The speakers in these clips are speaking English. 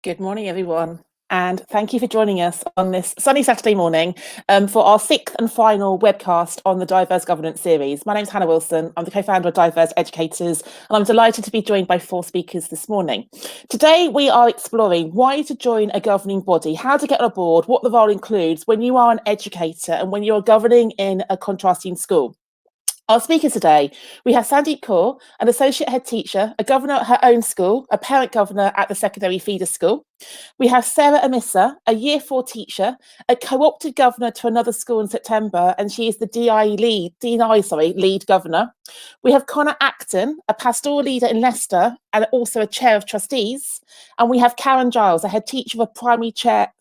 Good morning, everyone, and thank you for joining us on this sunny Saturday morning for our sixth and final webcast on the Diverse Governance series. My name is Hannah Wilson. I'm the co-founder of Diverse Educators, and I'm delighted to be joined by four speakers this morning. Today, we are exploring why to join a governing body, how to get on board, what the role includes when you are an educator and when you're governing in a contrasting school. Our speakers today, we have Sandeep Kaur, an associate head teacher, a governor at her own school, a parent governor at the secondary feeder school. We have Sarah Amissa, a year 4 teacher, a co-opted governor to another school in September, and she is the DNI lead governor. We have Connor Acton, a pastoral leader in Leicester and also a chair of trustees. And we have Karen Giles, a head teacher of a primary chair,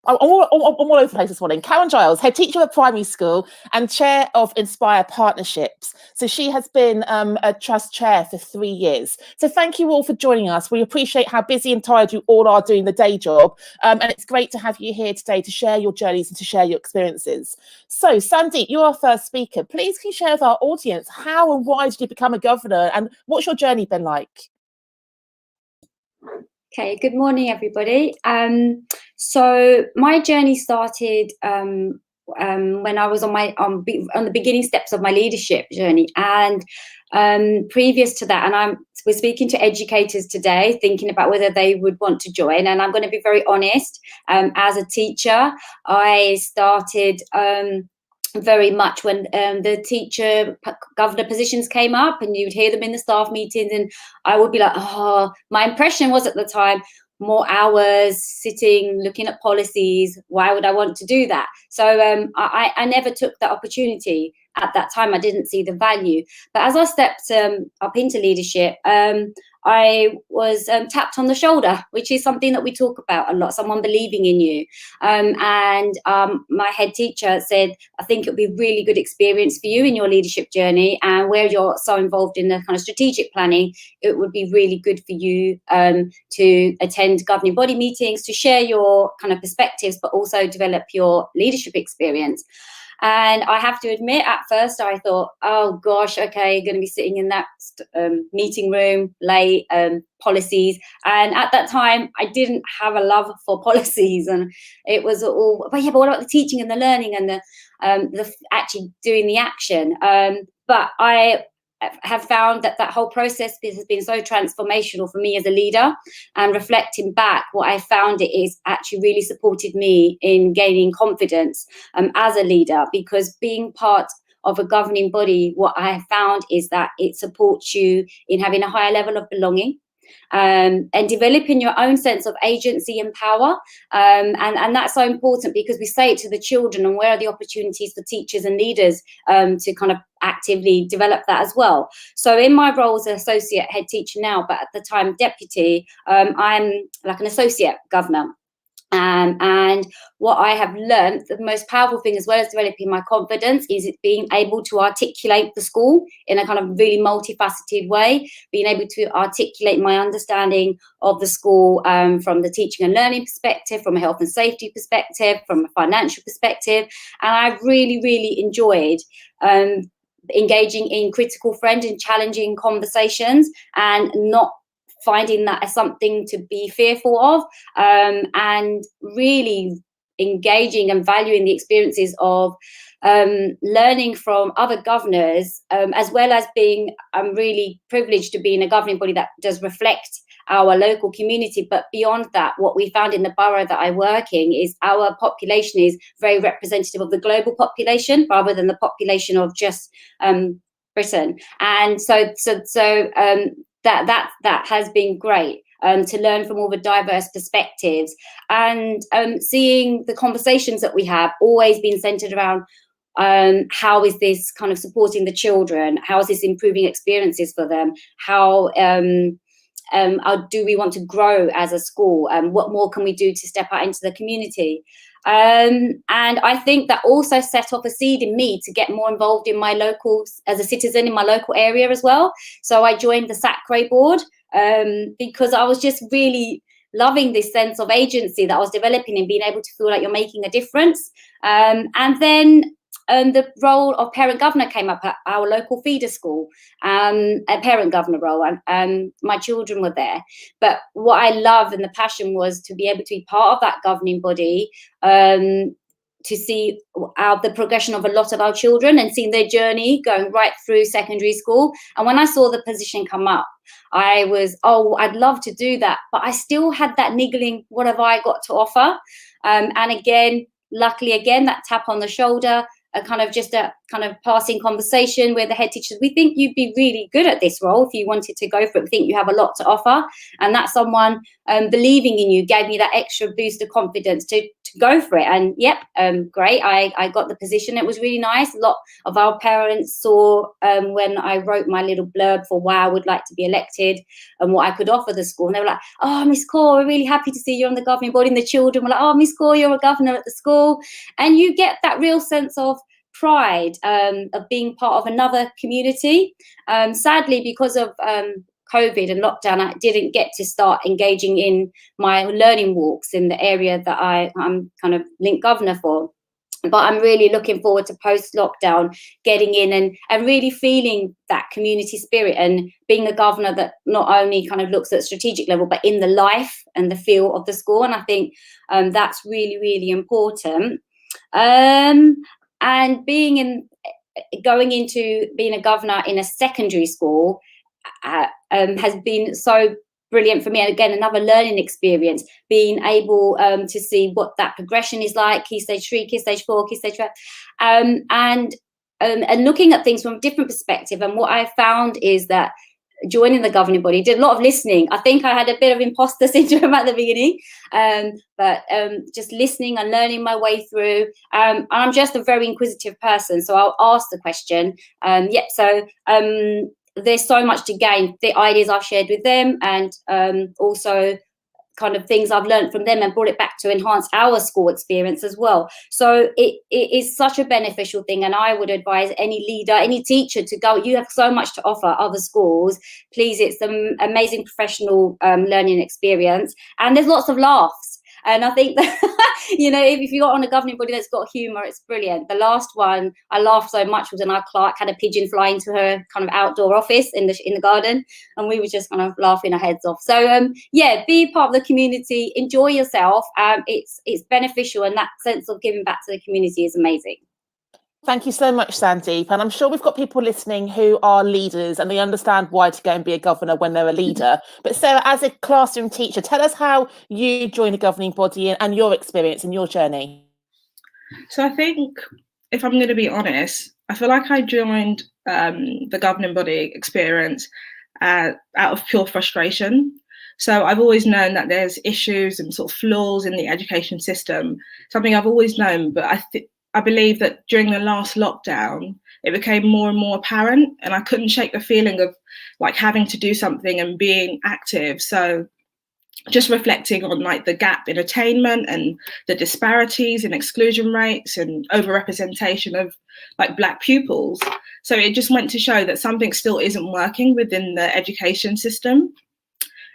I'm all over the place this morning. Karen Giles, head teacher of a primary school and chair of Inspire Partnerships. So she has been a trust chair for 3 years. So thank you all for joining us. We appreciate how busy and tired you all are doing the day job. And it's great to have you here today to share your journeys and to share your experiences. So Sandeep, you're our first speaker. Please can you share with our audience how and why did you become a governor and what's your journey been like? Okay, good morning, everybody. So my journey started when I was on the beginning steps of my leadership journey, and previous to that, and we're speaking to educators today, thinking about whether they would want to join. And I'm going to be very honest. As a teacher, I started. Very much when the teacher governor positions came up and you'd hear them in the staff meetings, and I would be like, oh, my impression was at the time, more hours sitting looking at policies, why would I want to do that? So I never took that opportunity at that time. I didn't see the value. But as I stepped up into leadership, I was tapped on the shoulder, which is something that we talk about a lot, someone believing in you. And my head teacher said, I think it would be a really good experience for you in your leadership journey, and where you're so involved in the kind of strategic planning, it would be really good for you to attend governing body meetings, to share your kind of perspectives, but also develop your leadership experience. And I have to admit, at first I thought, oh gosh, okay, going to be sitting in that meeting room, late, policies. And at that time, I didn't have a love for policies, and it was all, but what about the teaching and the learning and the actually doing the action? But I have found that whole process has been so transformational for me as a leader, and reflecting back, what I found it is actually really supported me in gaining confidence as a leader, because being part of a governing body, what I found is that it supports you in having a higher level of belonging, and developing your own sense of agency and power. And that's so important, because we say it to the children, and where are the opportunities for teachers and leaders to kind of actively develop that as well. So in my role as an associate head teacher now, but at the time deputy, I'm like an associate governor. And what I have learned, the most powerful thing, as well as developing my confidence, is it being able to articulate the school in a kind of really multifaceted way, being able to articulate my understanding of the school from the teaching and learning perspective, from a health and safety perspective, from a financial perspective. And I've really, really enjoyed engaging in critical friend and challenging conversations, and not finding that as something to be fearful of, and really engaging and valuing the experiences of learning from other governors, as well as being, I'm really privileged to be in a governing body that does reflect our local community. But beyond that, what we found in the borough that I work in is our population is very representative of the global population, rather than the population of just Britain. And so that has been great, to learn from all the diverse perspectives, and seeing the conversations that we have always been centered around how is this kind of supporting the children, how is this improving experiences for them, how do we want to grow as a school, and what more can we do to step out into the community. And I think that also set off a seed in me to get more involved in my local, as a citizen in my local area as well. So I joined the SACRE board because I was just really loving this sense of agency that I was developing, and being able to feel like you're making a difference. And then the role of parent governor came up at our local feeder school, a parent governor role, and my children were there. But what I loved and the passion was to be able to be part of that governing body, to see the progression of a lot of our children and seeing their journey going right through secondary school. And when I saw the position come up, I was, oh, I'd love to do that. But I still had that niggling, what have I got to offer? And again, luckily, again, that tap on the shoulder, a kind of passing conversation where the head teachers, we think you'd be really good at this role if you wanted to go for it. We think you have a lot to offer. And that someone believing in you gave me that extra boost of confidence to go for it. And yep, great. I got the position. It was really nice. A lot of our parents saw when I wrote my little blurb for why I would like to be elected and what I could offer the school. And they were like, oh, Miss Core, we're really happy to see you on the governing body. And the children were like, oh, Miss Core, you're a governor at the school. And you get that real sense of pride of being part of another community. Sadly, because of COVID and lockdown, I didn't get to start engaging in my learning walks in the area that I'm kind of link governor for. But I'm really looking forward to post-lockdown, getting in and really feeling that community spirit and being a governor that not only kind of looks at strategic level, but in the life and the feel of the school. And I think that's really, really important. And going into being a governor in a secondary school has been so brilliant for me. And again, another learning experience, being able to see what that progression is like, key stage 3, key stage 4, key stage 5, and looking at things from a different perspective. And what I found is that joining the governing body, did a lot of listening. I think I had a bit of imposter syndrome at the beginning, but just listening and learning my way through. And I'm just a very inquisitive person, so I'll ask the question. There's so much to gain, the ideas I've shared with them, and also kind of things I've learned from them and brought it back to enhance our school experience as well. So it is such a beneficial thing, and I would advise any leader, any teacher to go. You have so much to offer other schools. Please, it's an amazing professional learning experience, and there's lots of laughs. And I think that, if you got on a governing body that's got humour, it's brilliant. The last one, I laughed so much was when our clerk had a pigeon fly into her kind of outdoor office in the garden, and we were just kind of laughing our heads off. So be part of the community, enjoy yourself. It's beneficial, and that sense of giving back to the community is amazing. Thank you so much, Sandeep. And I'm sure we've got people listening who are leaders and they understand why to go and be a governor when they're a leader. But Sarah, as a classroom teacher, tell us how you joined a governing body and your experience and your journey. So I think, if I'm going to be honest, I feel like I joined the governing body experience out of pure frustration. So I've always known that there's issues and sort of flaws in the education system, something I've always known, but I believe that during the last lockdown, it became more and more apparent, and I couldn't shake the feeling of like having to do something and being active. So just reflecting on like the gap in attainment and the disparities in exclusion rates and overrepresentation of like Black pupils. So it just went to show that something still isn't working within the education system.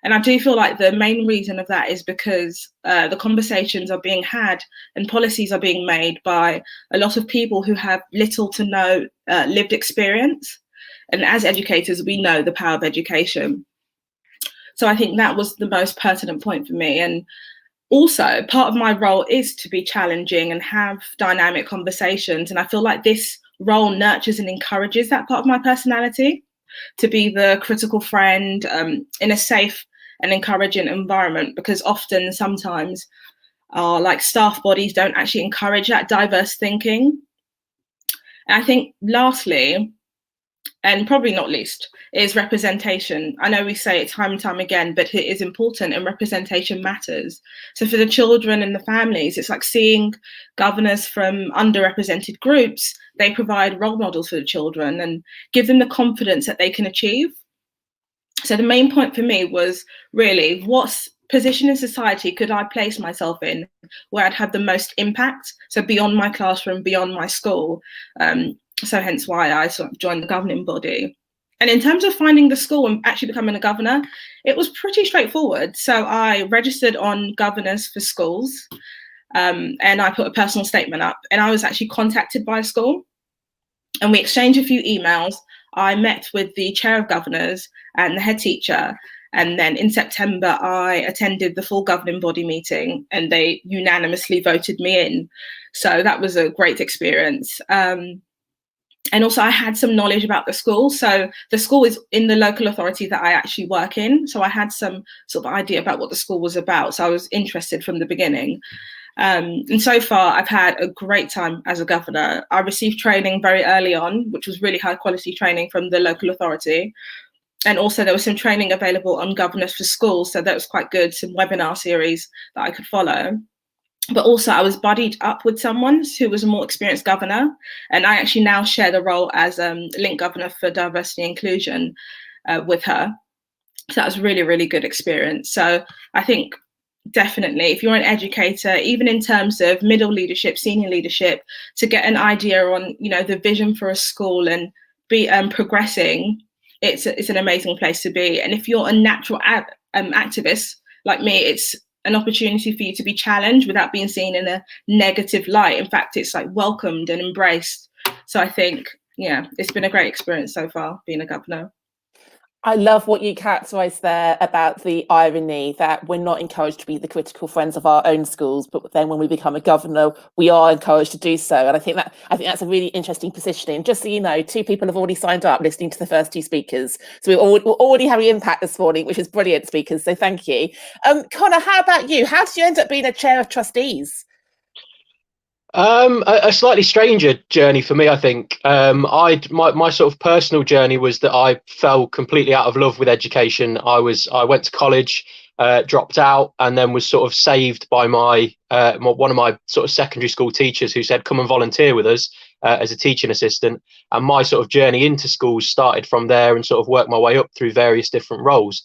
And I do feel like the main reason of that is because the conversations are being had and policies are being made by a lot of people who have little to no lived experience. And as educators, we know the power of education. So I think that was the most pertinent point for me. And also, part of my role is to be challenging and have dynamic conversations. And I feel like this role nurtures and encourages that part of my personality, to be the critical friend in a safe and encouraging environment, because often sometimes our like staff bodies don't actually encourage that diverse thinking. And I think lastly, and probably not least, is representation. I know we say it time and time again, but it is important and representation matters. So for the children and the families, it's like seeing governors from underrepresented groups. They provide role models for the children and give them the confidence that they can achieve. So the main point for me was really, what position in society could I place myself in where I'd have the most impact? So beyond my classroom, beyond my school. So hence why I sort of joined the governing body. And in terms of finding the school and actually becoming a governor, it was pretty straightforward. So I registered on Governors for Schools, and I put a personal statement up, and I was actually contacted by a school. and we exchanged a few emails. I met with the chair of governors and the head teacher. And then in September, I attended the full governing body meeting and they unanimously voted me in. So that was a great experience. And also I had some knowledge about the school. So the school is in the local authority that I actually work in. So I had some sort of idea about what the school was about. So I was interested from the beginning. And so far, I've had a great time as a governor. I received training very early on, which was really high quality training from the local authority. And also there was some training available on governors for schools. So that was quite good, some webinar series that I could follow. But also I was buddied up with someone who was a more experienced governor. And I actually now share the role as link governor for diversity and inclusion with her. So that was really, really good experience. So I think definitely, if you're an educator, even in terms of middle leadership, senior leadership, to get an idea on, you know, the vision for a school and be progressing, it's an amazing place to be. And if you're a natural activist like me, it's an opportunity for you to be challenged without being seen in a negative light. In fact, it's like welcomed and embraced. So I think, yeah, it's been a great experience so far being a governor. I love what you characterised there about the irony that we're not encouraged to be the critical friends of our own schools, but then when we become a governor, we are encouraged to do so. And I think that's a really interesting positioning. Just so you know, 2 people have already signed up listening to the first 2 speakers. So we're already having impact this morning, which is brilliant, speakers. So thank you. Connor, how about you? How did you end up being a chair of trustees? A slightly stranger journey for me, I think. My sort of personal journey was that I fell completely out of love with education. I went to college, dropped out, and then was sort of saved by one of my sort of secondary school teachers who said, "Come and volunteer with us as a teaching assistant." And my sort of journey into schools started from there and sort of worked my way up through various different roles.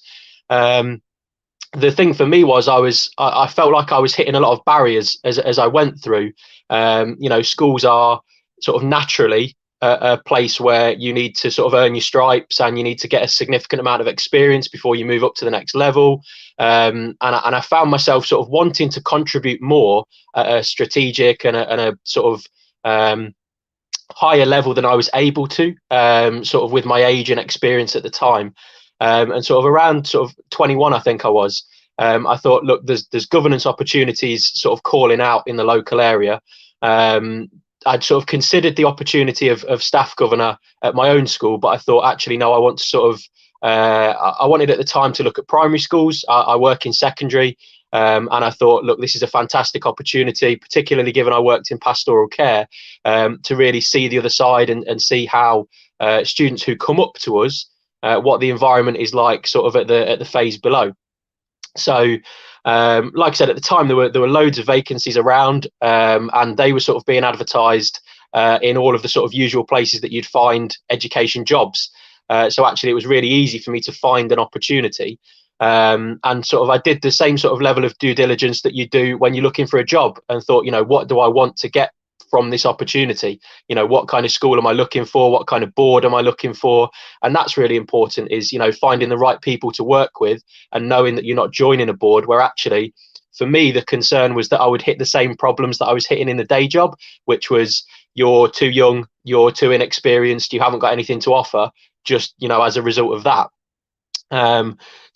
The thing for me was I felt like I was hitting a lot of barriers as I went through. You know, schools are sort of naturally a place where you need to sort of earn your stripes and you need to get a significant amount of experience before you move up to the next level. And I found myself sort of wanting to contribute more at a strategic and a sort of higher level than I was able to, sort of with my age and experience at the time. And sort of around sort of 21, I think I was. I thought, look, there's governance opportunities sort of calling out in the local area. I'd sort of considered the opportunity of staff governor at my own school, but I thought, actually, no, I want to sort of, I wanted at the time to look at primary schools. I work in secondary, and I thought, look, this is a fantastic opportunity, particularly given I worked in pastoral care, to really see the other side and see how students who come up to us, what the environment is like sort of at the phase below. So like I said, at the time there were loads of vacancies around, and they were sort of being advertised in all of the sort of usual places that you'd find education jobs. So actually it was really easy for me to find an opportunity, and sort of I did the same sort of level of due diligence that you do when you're looking for a job, and thought, you know, what do I want to get from this opportunity? You know, what kind of school am I looking for? What kind of board am I looking for? And that's really important, is, you know, finding the right people to work with and knowing that you're not joining a board where actually, for me, the concern was that I would hit the same problems that I was hitting in the day job, which was you're too young, you're too inexperienced, you haven't got anything to offer, just, you know, as a result of that.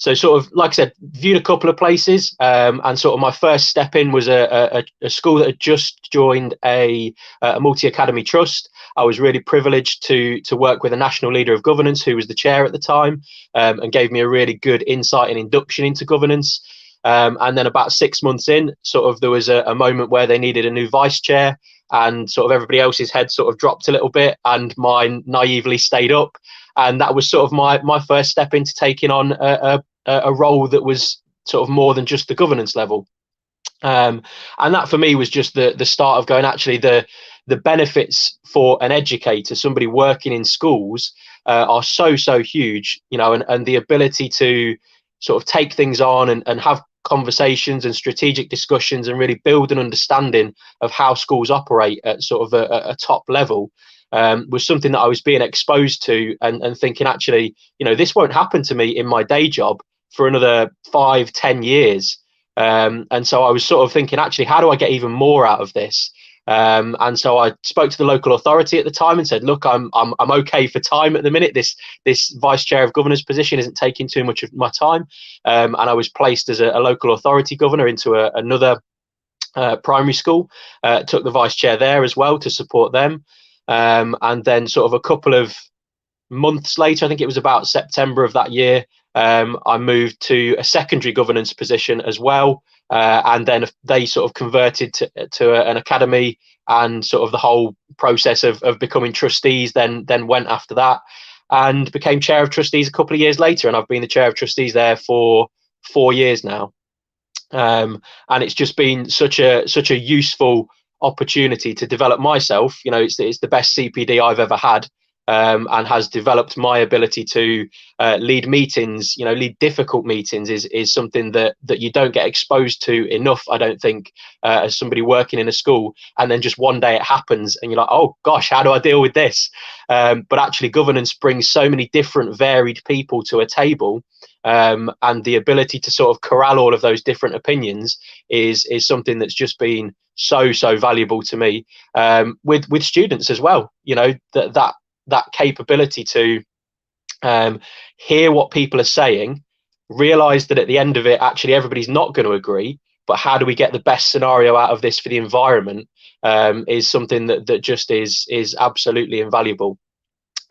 So sort of, like I said, viewed a couple of places, and sort of my first step in was a school that had just joined a multi-academy trust. I was really privileged to work with a national leader of governance who was the chair at the time, and gave me a really good insight and induction into governance. And then about 6 months in, sort of there was a moment where they needed a new vice chair, and sort of everybody else's head sort of dropped a little bit and mine naively stayed up. And that was sort of my first step into taking on a role that was sort of more than just the governance level. And that for me was just the start of going, actually, the benefits for an educator, somebody working in schools, are so huge, you know, and the ability to sort of take things on and have conversations and strategic discussions and really build an understanding of how schools operate at sort of a top level, was something that I was being exposed to, and thinking, actually, you know, this won't happen to me in my day job for another 5-10 years. And so I was sort of thinking, actually, how do I get even more out of this? And so I spoke to the local authority at the time and said, look, I'm okay for time at the minute. This vice chair of governors position isn't taking too much of my time. And I was placed as a local authority governor into another primary school, took the vice chair there as well to support them. And then sort of a couple of months later, I think it was about September of that year, I moved to a secondary governance position as well. And then they sort of converted to an academy, and sort of the whole process of becoming trustees then went after that, and became chair of trustees a couple of years later. And I've been the chair of trustees there for 4 years now. And it's just been such a useful opportunity to develop myself. You know, it's the best CPD I've ever had. And has developed my ability to lead meetings, lead difficult meetings is something that you don't get exposed to enough, I don't think, as somebody working in a school. And then just one day it happens and you're like, oh gosh, how do I deal with this? But actually governance brings so many different varied people to a table. And the ability to sort of corral all of those different opinions is something that's just been so valuable to me, with students as well. That capability to hear what people are saying, realize that at the end of it, actually everybody's not going to agree, but how do we get the best scenario out of this for the environment, is something that just is absolutely invaluable.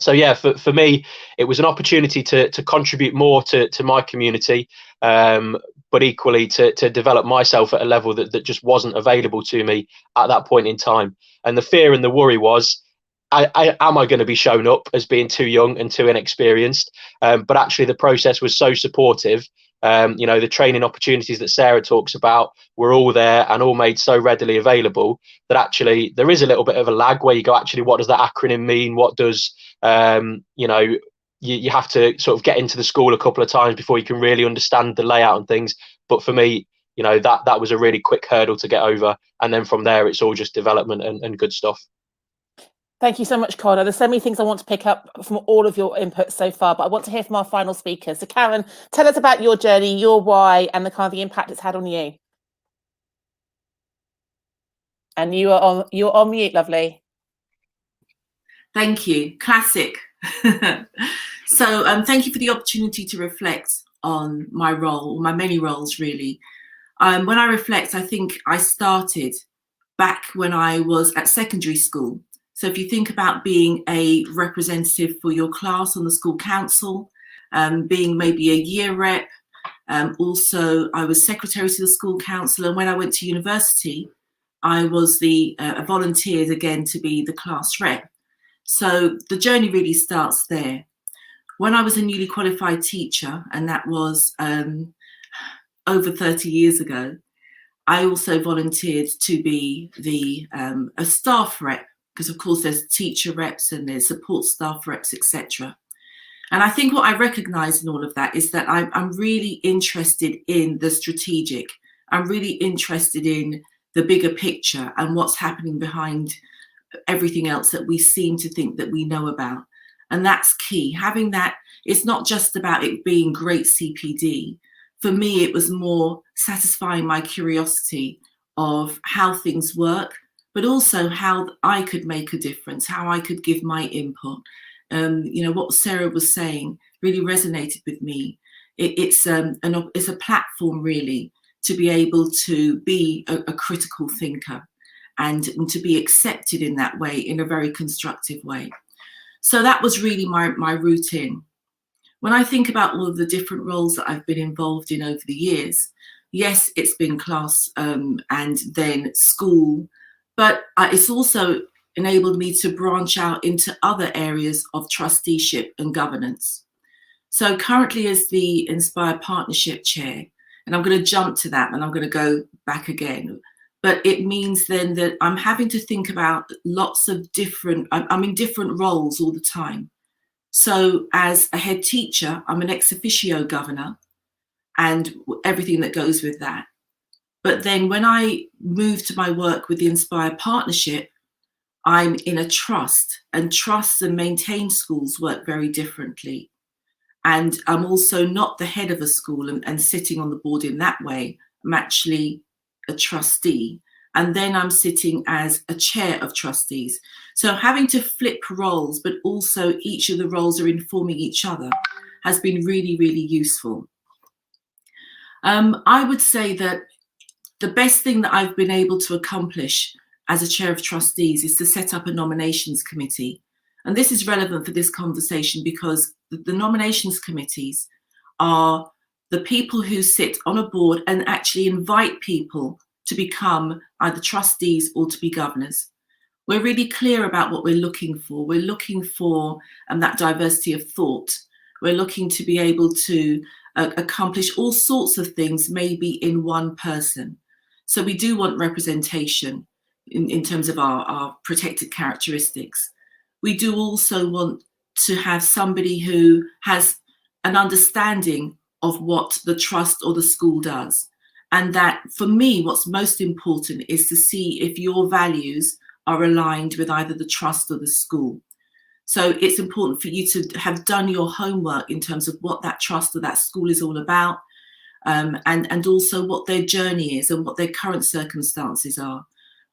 So yeah, for me, it was an opportunity to contribute more to my community, but equally to develop myself at a level that just wasn't available to me at that point in time. And the fear and the worry was, am I going to be shown up as being too young and too inexperienced? But actually the process was so supportive. The training opportunities that Sarah talks about were all there and all made so readily available that actually there is a little bit of a lag where you go, actually, what does that acronym mean? What does, you have to sort of get into the school a couple of times before you can really understand the layout and things. But for me, that was a really quick hurdle to get over. And then from there, it's all just development and good stuff. Thank you so much, Connor. There's so many things I want to pick up from all of your input so far, but I want to hear from our final speakers. So Karen, tell us about your journey, your why, and the kind of the impact it's had on you. And you're on mute, lovely. Thank you. Classic. So thank you for the opportunity to reflect on my role, my many roles really. When I reflect, I think I started back when I was at secondary school. So if you think about being a representative for your class on the school council, being maybe a year rep, also I was secretary to the school council, and when I went to university, I was volunteered again to be the class rep. So the journey really starts there. When I was a newly qualified teacher, and that was over 30 years ago, I also volunteered to be a staff rep, because of course there's teacher reps and there's support staff reps, etc. And I think what I recognize in all of that is that I'm really interested in the strategic. I'm really interested in the bigger picture and what's happening behind everything else that we seem to think that we know about. And that's key. Having that, it's not just about it being great CPD. For me, it was more satisfying my curiosity of how things work, but also how I could make a difference, how I could give my input. What Sarah was saying really resonated with me. It's a platform really to be able to be a critical thinker and to be accepted in that way, in a very constructive way. So that was really my route in. When I think about all of the different roles that I've been involved in over the years, yes, it's been class and then school, but it's also enabled me to branch out into other areas of trusteeship and governance. So currently as the Inspire Partnership Chair, and I'm going to jump to that and I'm going to go back again, but it means then that I'm having to think about lots of I'm in different roles all the time. So as a head teacher, I'm an ex officio governor and everything that goes with that. But then when I move to my work with the Inspire Partnership, I'm in a trust, and trusts and maintained schools work very differently. And I'm also not the head of a school and sitting on the board in that way. I'm actually a trustee. and then I'm sitting as a chair of trustees. So having to flip roles, but also each of the roles are informing each other, has been really, really useful. I would say that the best thing that I've been able to accomplish as a chair of trustees is to set up a nominations committee. And this is relevant for this conversation because the nominations committees are the people who sit on a board and actually invite people to become either trustees or to be governors. We're really clear about what we're looking for. We're looking for that diversity of thought. We're looking to be able to accomplish all sorts of things, maybe in one person. So we do want representation in terms of our protected characteristics. We do also want to have somebody who has an understanding of what the trust or the school does. And that, for me, what's most important is to see if your values are aligned with either the trust or the school. So it's important for you to have done your homework in terms of what that trust or that school is all about, and also what their journey is and what their current circumstances are,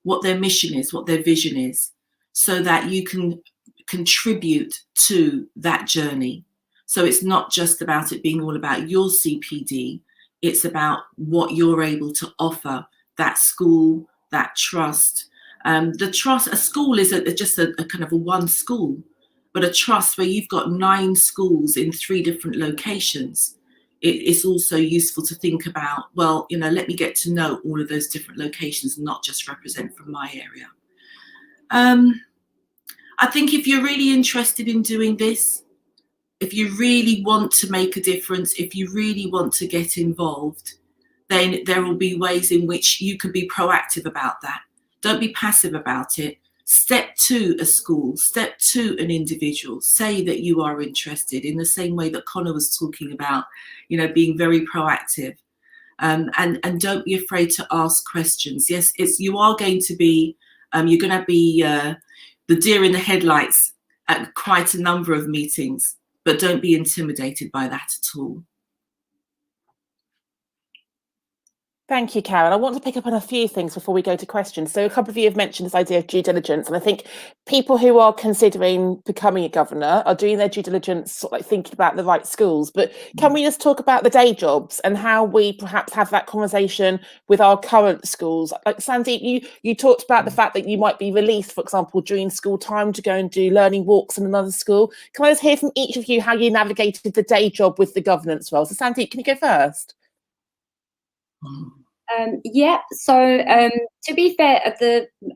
what their mission is, what their vision is, so that you can contribute to that journey. So it's not just about it being all about your CPD, it's about what you're able to offer that school, that trust. The trust, a school is just a kind of a one school, but a trust where you've got 9 schools in 3 different locations, it's also useful to think about, well, you know, let me get to know all of those different locations and not just represent from my area. I think if you're really interested in doing this, if you really want to make a difference, if you really want to get involved, then there will be ways in which you can be proactive about that. Don't be passive about it. Step to a school, step to an individual, say that you are interested in the same way that Connor was talking about, you know, being very proactive. And don't be afraid to ask questions. Yes, you are going to be, you're going to be the deer in the headlights at quite a number of meetings, but don't be intimidated by that at all. Thank you, Karen. I want to pick up on a few things before we go to questions. So a couple of you have mentioned this idea of due diligence, and I think people who are considering becoming a governor are doing their due diligence, sort of like thinking about the right schools. But can we just talk about the day jobs and how we perhaps have that conversation with our current schools? Like Sandeep, you talked about the fact that you might be released, for example, during school time to go and do learning walks in another school. Can I just hear from each of you how you navigated the day job with the governance role? So Sandeep, can you go first? Yeah, so to be fair,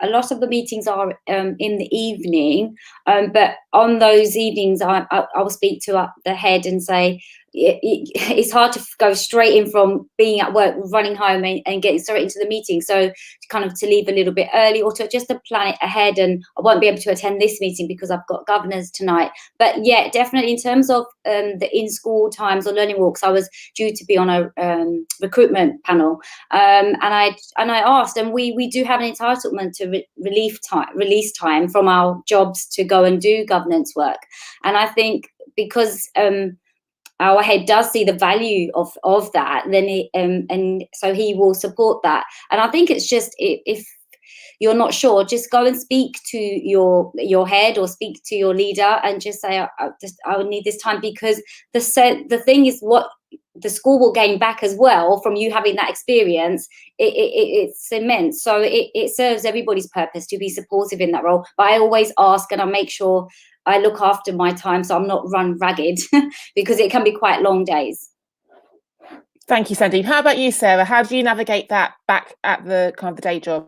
a lot of the meetings are in the evening, but on those evenings I will speak to the head and say, it's hard to go straight in from being at work, running home and getting straight into the meeting. So kind of to leave a little bit early, or to just to plan it ahead. And I won't be able to attend this meeting because I've got governors tonight. But yeah, definitely in terms of the in-school times or learning walks, I was due to be on a recruitment panel, and I asked, and we do have an entitlement to release time from our jobs to go and do governance work. And I think because our head does see the value of that, then and so he will support that. And I think it's just, if you're not sure, just go and speak to your head or speak to your leader and just say, I would need this time, because the thing is, what the school will gain back as well from you having that experience, it's immense. So it serves everybody's purpose to be supportive in that role. But I always ask, and I make sure I look after my time so I'm not run ragged because it can be quite long days. Thank you, Sandeep. How about you, Sarah? How do you navigate that back at the kind of the day job?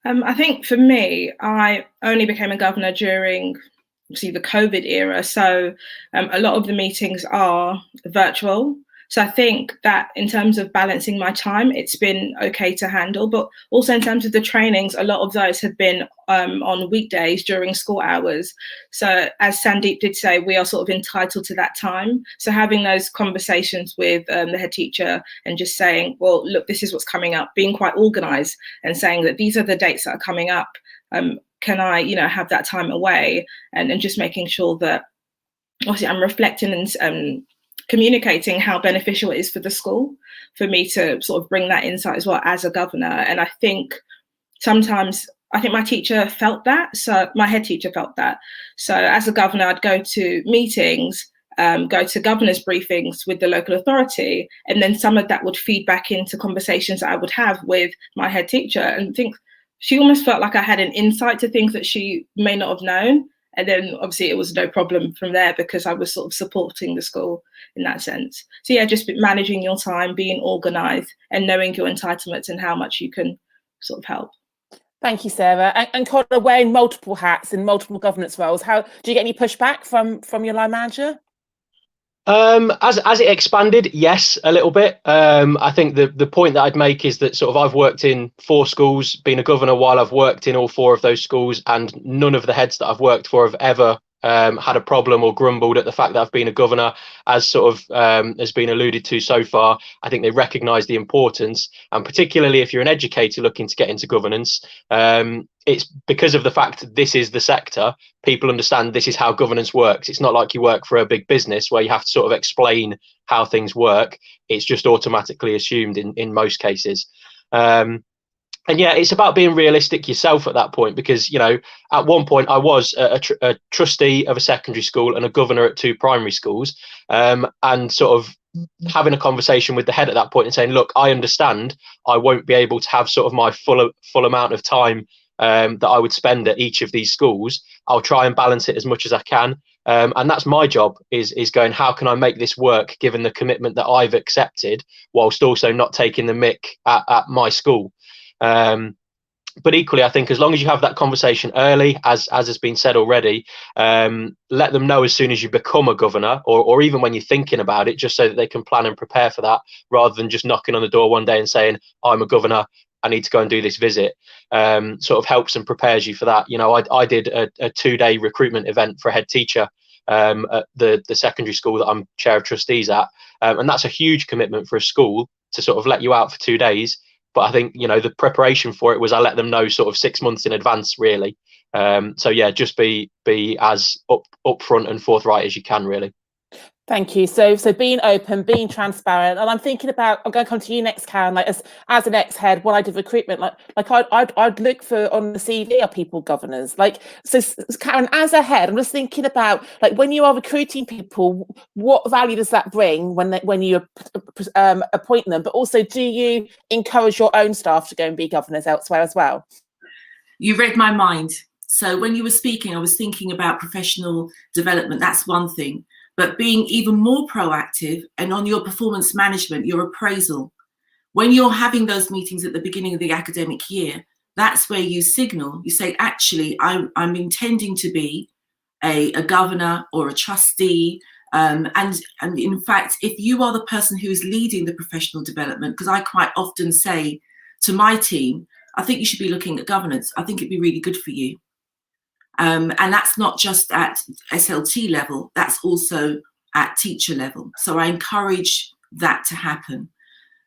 I think for me, I only became a governor during obviously the COVID era. So a lot of the meetings are virtual. So I think that in terms of balancing my time, it's been okay to handle. But also in terms of the trainings, a lot of those have been on weekdays during school hours. So as Sandeep did say, we are sort of entitled to that time. So having those conversations with the head teacher and just saying, well, look, this is what's coming up, being quite organised and saying that these are the dates that are coming up. Can I, have that time away, and just making sure that obviously I'm reflecting and communicating how beneficial it is for the school for me to sort of bring that insight as well as a governor. And I think sometimes I think my teacher felt that. So my head teacher felt that. So as a governor, I'd go to meetings, go to governor's briefings with the local authority, and then some of that would feed back into conversations that I would have with my head teacher, and think she almost felt like I had an insight to things that she may not have known. And then obviously it was no problem from there because I was sort of supporting the school in that sense. So yeah, just managing your time, being organised and knowing your entitlements and how much you can sort of help. Thank you, Sarah. And Connor, wearing multiple hats in multiple governance roles, how do you get any pushback from your line manager? As it expanded, yes, a little bit. I think the point that I'd make is that sort of I've worked in 4 schools, been a governor while I've worked in all 4 of those schools, and none of the heads that I've worked for have ever had a problem or grumbled at the fact that I've been a governor, as sort of has been alluded to so far. I think they recognise the importance, and particularly if you're an educator looking to get into governance, it's because of the fact that this is the sector. People understand this is how governance works. It's not like you work for a big business where you have to sort of explain how things work. It's just automatically assumed in most cases. And yeah, it's about being realistic yourself at that point, because, you know, at one point I was a trustee of a secondary school and a governor at 2 primary schools, and sort of having a conversation with the head at that point and saying, look, I understand I won't be able to have sort of my full amount of time that I would spend at each of these schools. I'll try and balance it as much as I can. And that's my job, is going, how can I make this work given the commitment that I've accepted, whilst also not taking the mick at my school. But equally, I think as long as you have that conversation early, as has been said already, let them know as soon as you become a governor, or even when you're thinking about it, just so that they can plan and prepare for that, rather than just knocking on the door one day and saying, I'm a governor, I need to go and do this visit. Sort of helps and prepares you for that. You know, I did a 2-day recruitment event for a head teacher at the secondary school that I'm chair of trustees at, and that's a huge commitment for a school to sort of let you out for 2 days. But I think, you know, the preparation for it was I let them know sort of 6 months in advance, really. So yeah, just be as upfront and forthright as you can, really. Thank you. So being open, being transparent, and I'm thinking about, I'm going to come to you next, Karen. Like as an ex-head, when I did recruitment, like I'd look for on the CV, are people governors? Like, so Karen, as a head, I'm just thinking about, like, when you are recruiting people, what value does that bring when you appoint them? But also, do you encourage your own staff to go and be governors elsewhere as well? You read my mind. So when you were speaking, I was thinking about professional development. That's one thing. But being even more proactive and on your performance management, your appraisal. When you're having those meetings at the beginning of the academic year, that's where you signal, you say, actually, I'm intending to be a governor or a trustee. And in fact, if you are the person who's leading the professional development, because I quite often say to my team, I think you should be looking at governance. I think it'd be really good for you. And that's not just at SLT level, that's also at teacher level. So I encourage that to happen.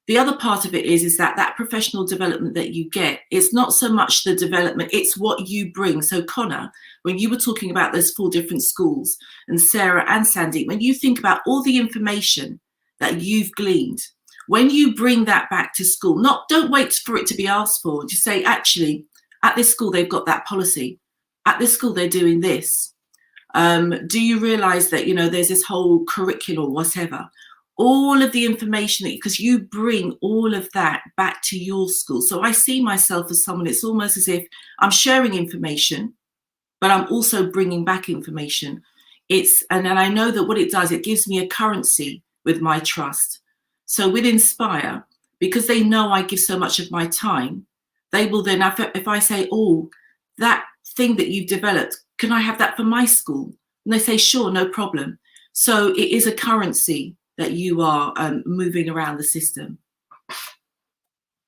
The other part of it is that professional development that you get, it's not so much the development, it's what you bring. So Connor, when you were talking about those 4 different schools, and Sarah and Sandy, when you think about all the information that you've gleaned, when you bring that back to school, don't wait for it to be asked for. Just say, actually, at this school, they've got that policy. At this school, they're doing this. Do you realize that, you know, there's this whole curriculum, whatever, all of the information because you bring all of that back to your school. So I see myself as someone, it's almost as if I'm sharing information, but I'm also bringing back information. And I know that what it does, it gives me a currency with my trust. So with Inspire, because they know I give so much of my time, they will then, if I say, oh, that thing that you've developed, can I have that for my school? And they say, sure, no problem. So it is a currency that you are moving around the system.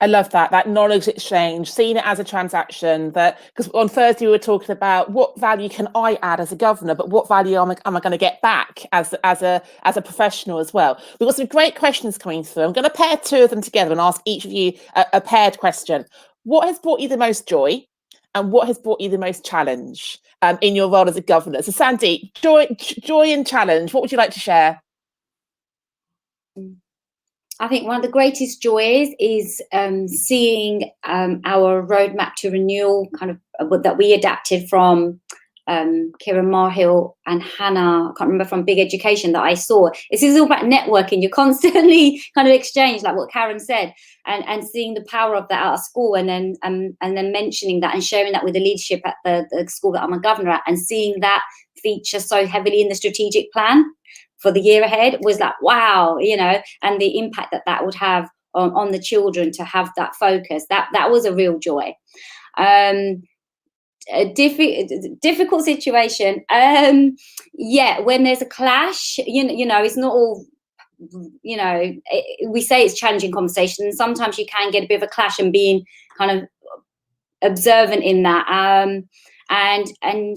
I love that knowledge exchange, seeing it as a transaction, that because on Thursday we were talking about what value can I add as a governor, but what value am I going to get back as a professional as well. We've got some great questions coming through. I'm going to pair 2 of them together and ask each of you a paired question. What has brought you the most joy? And what has brought you the most challenge in your role as a governor? So Sandy, joy and challenge, what would you like to share? I think one of the greatest joys is seeing our roadmap to renewal, kind of that we adapted from Kieran Marhill and Hannah, I can't remember, from Big Education, that I saw. This is all about networking. You're constantly kind of exchange, like what Karen said, and seeing the power of that at school, and then mentioning that and sharing that with the leadership at the school that I'm a governor at, and seeing that feature so heavily in the strategic plan for the year ahead was like, wow, you know, and the impact that that would have on the children, to have that focus, that was a real joy. A difficult situation, yeah, when there's a clash, you know, it's not all, you know, we say it's challenging conversation, and sometimes you can get a bit of a clash, and being kind of observant in that, and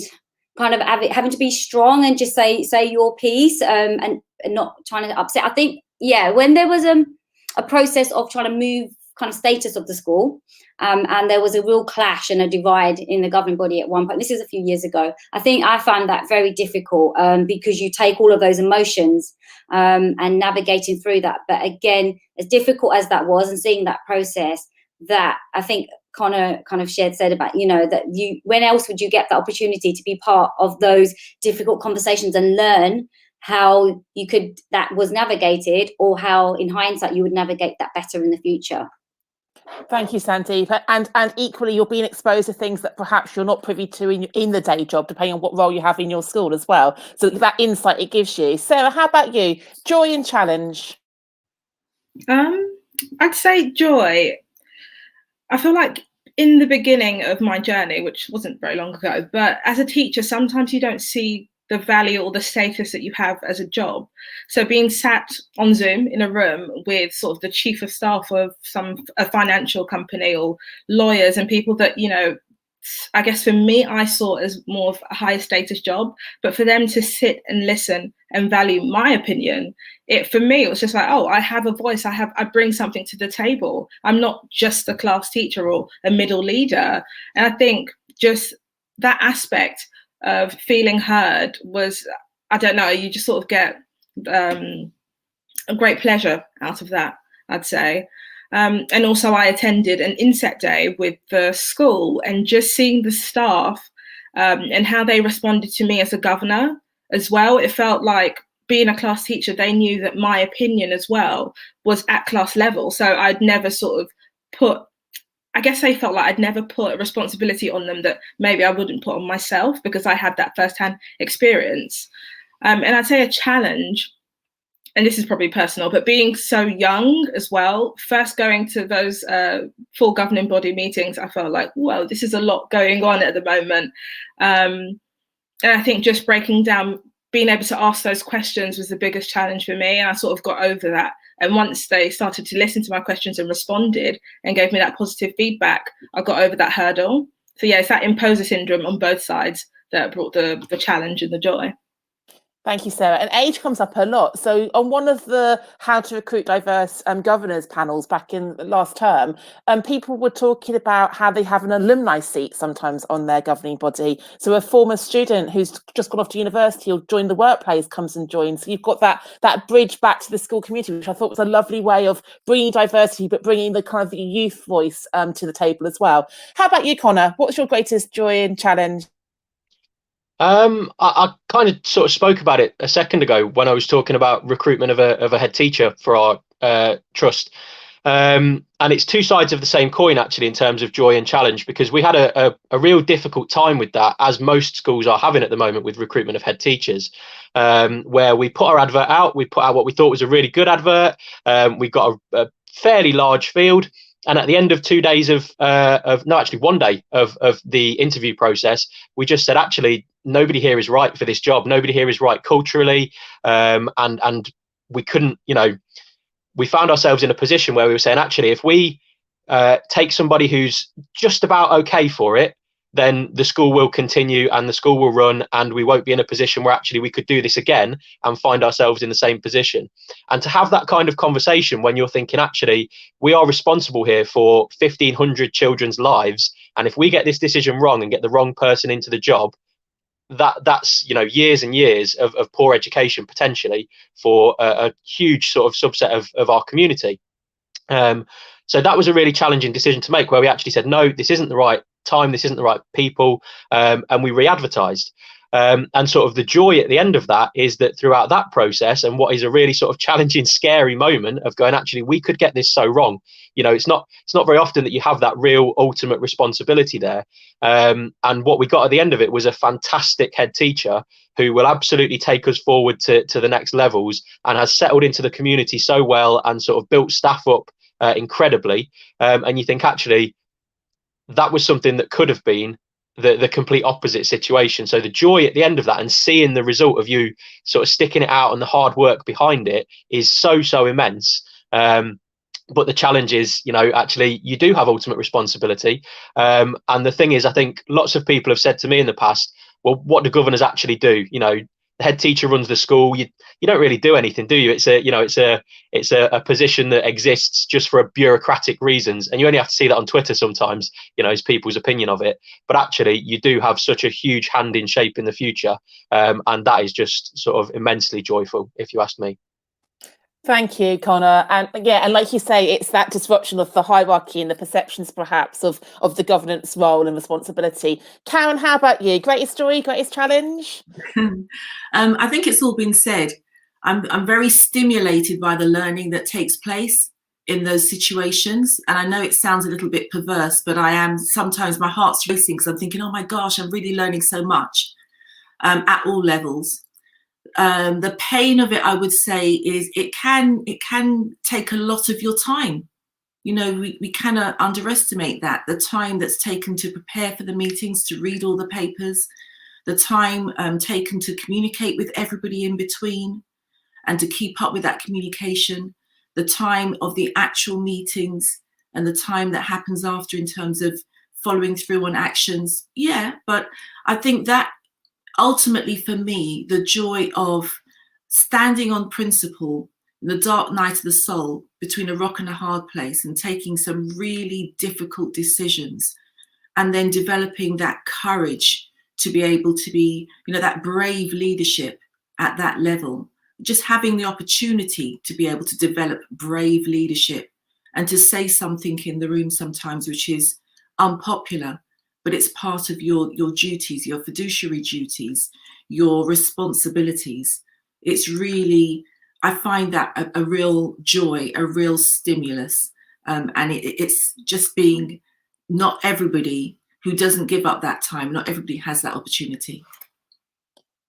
kind of having to be strong and just say your piece, and not trying to upset. I think, yeah, when there was a process of trying to move kind of status of the school, and there was a real clash and a divide in the governing body at one point. This is a few years ago. I think I found that very difficult, because you take all of those emotions, and navigating through that. But again, as difficult as that was, and seeing that process, that I think Connor kind of said about, you know, that when else would you get the opportunity to be part of those difficult conversations and learn how that was navigated, or how in hindsight you would navigate that better in the future. Thank you, Sandeep. And equally, you're being exposed to things that perhaps you're not privy to in the day job, depending on what role you have in your school as well. So that insight it gives you. Sarah, how about you? Joy and challenge. I'd say joy. I feel like in the beginning of my journey, which wasn't very long ago, but as a teacher, sometimes you don't see the value or the status that you have as a job. So being sat on Zoom in a room with sort of the chief of staff of a financial company, or lawyers, and people that, you know, I guess for me, I saw as more of a higher status job, but for them to sit and listen and value my opinion, for me, it was just like, oh, I have a voice. I bring something to the table. I'm not just a class teacher or a middle leader. And I think just that aspect of feeling heard was, I don't know, you just sort of get a great pleasure out of that, I'd say. And also I attended an inset day with the school, and just seeing the staff and how they responded to me as a governor as well. It felt like, being a class teacher, they knew that my opinion as well was at class level. So I'd never sort of I guess they felt like I'd never put a responsibility on them that maybe I wouldn't put on myself, because I had that firsthand experience. And I'd say a challenge, and this is probably personal, but being so young as well, first going to those full governing body meetings, I felt like, whoa, this is a lot going on at the moment. And I think just breaking down, being able to ask those questions was the biggest challenge for me. And I sort of got over that. And once they started to listen to my questions and responded and gave me that positive feedback, I got over that hurdle. So yeah, it's that imposter syndrome on both sides that brought the challenge and the joy. Thank you, Sarah. And age comes up a lot. So on one of the How to Recruit Diverse Governors panels back in the last term, people were talking about how they have an alumni seat sometimes on their governing body. So a former student who's just gone off to university or joined the workplace comes and joins. So you've got that bridge back to the school community, which I thought was a lovely way of bringing diversity, but bringing the kind of the youth voice to the table as well. How about you, Connor? What's your greatest joy and challenge? I kind of sort of spoke about it a second ago when I was talking about recruitment of a head teacher for our trust. And it's two sides of the same coin, actually, in terms of joy and challenge, because we had a real difficult time with that, as most schools are having at the moment with recruitment of head teachers, where we put our advert out, we put out what we thought was a really good advert. We got a fairly large field. And at the end of 2 days one day of the interview process, we just said, actually, nobody here is right for this job. Nobody here is right culturally. And we couldn't, we found ourselves in a position where we were saying, actually, if we take somebody who's just about okay for it, then the school will continue and the school will run, and we won't be in a position where actually we could do this again and find ourselves in the same position. And to have that kind of conversation when you're thinking, actually, we are responsible here for 1,500 children's lives, and if we get this decision wrong and get the wrong person into the job, that's years and years of poor education potentially for a huge sort of subset of our community. So that was a really challenging decision to make, where we actually said, no, this isn't the right time, this isn't the right people, and we re-advertised. And sort of the joy at the end of that is that throughout that process, and what is a really sort of challenging, scary moment of going, actually, we could get this so wrong. It's not very often that you have that real ultimate responsibility there. And what we got at the end of it was a fantastic head teacher who will absolutely take us forward to the next levels, and has settled into the community so well and sort of built staff up incredibly. And you think, actually, that was something that could have been the complete opposite situation. So the joy at the end of that, and seeing the result of you sort of sticking it out and the hard work behind it, is so immense. But the challenge is, actually you do have ultimate responsibility. And the thing is, I think lots of people have said to me in the past, well, what do governors actually do? The head teacher runs the school. You don't really do anything, do you? It's a position that exists just for bureaucratic reasons, and you only have to see that on Twitter sometimes, as people's opinion of it. But actually, you do have such a huge hand in shaping the future, and that is just sort of immensely joyful, if you ask me. Thank you, Connor. And like you say, it's that disruption of the hierarchy and the perceptions perhaps of the governance role and responsibility. Karen, how about you? Greatest story, greatest challenge? I think it's all been said. I'm very stimulated by the learning that takes place in those situations. And I know it sounds a little bit perverse, but I am sometimes, my heart's racing because I'm thinking, oh my gosh, I'm really learning so much at all levels. The pain of it, I would say, is it can take a lot of your time. We cannot underestimate that, the time that's taken to prepare for the meetings, to read all the papers, the time taken to communicate with everybody in between and to keep up with that communication, the time of the actual meetings and the time that happens after in terms of following through on actions. Yeah, but I think that ultimately for me, the joy of standing on principle in the dark night of the soul between a rock and a hard place and taking some really difficult decisions, and then developing that courage to be able to be, that brave leadership at that level, just having the opportunity to be able to develop brave leadership and to say something in the room sometimes which is unpopular, but it's part of your duties, your fiduciary duties, your responsibilities. It's really, I find that a real joy, a real stimulus. And it's just being, not everybody who doesn't give up that time, not everybody has that opportunity.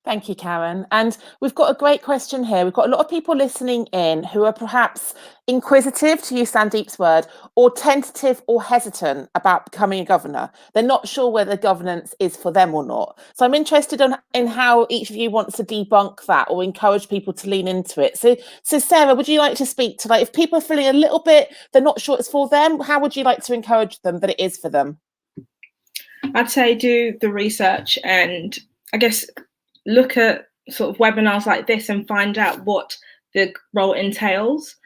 Thank you, Karen. And we've got a great question here. We've got a lot of people listening in who are perhaps inquisitive, to use Sandeep's word, or tentative or hesitant about becoming a governor. They're not sure whether governance is for them or not. So I'm interested in how each of you wants to debunk that or encourage people to lean into it. So Sarah, would you like to speak to, if people are feeling a little bit, they're not sure it's for them, how would you like to encourage them that it is for them? I'd say do the research and I guess look at sort of webinars like this and find out what the role entails.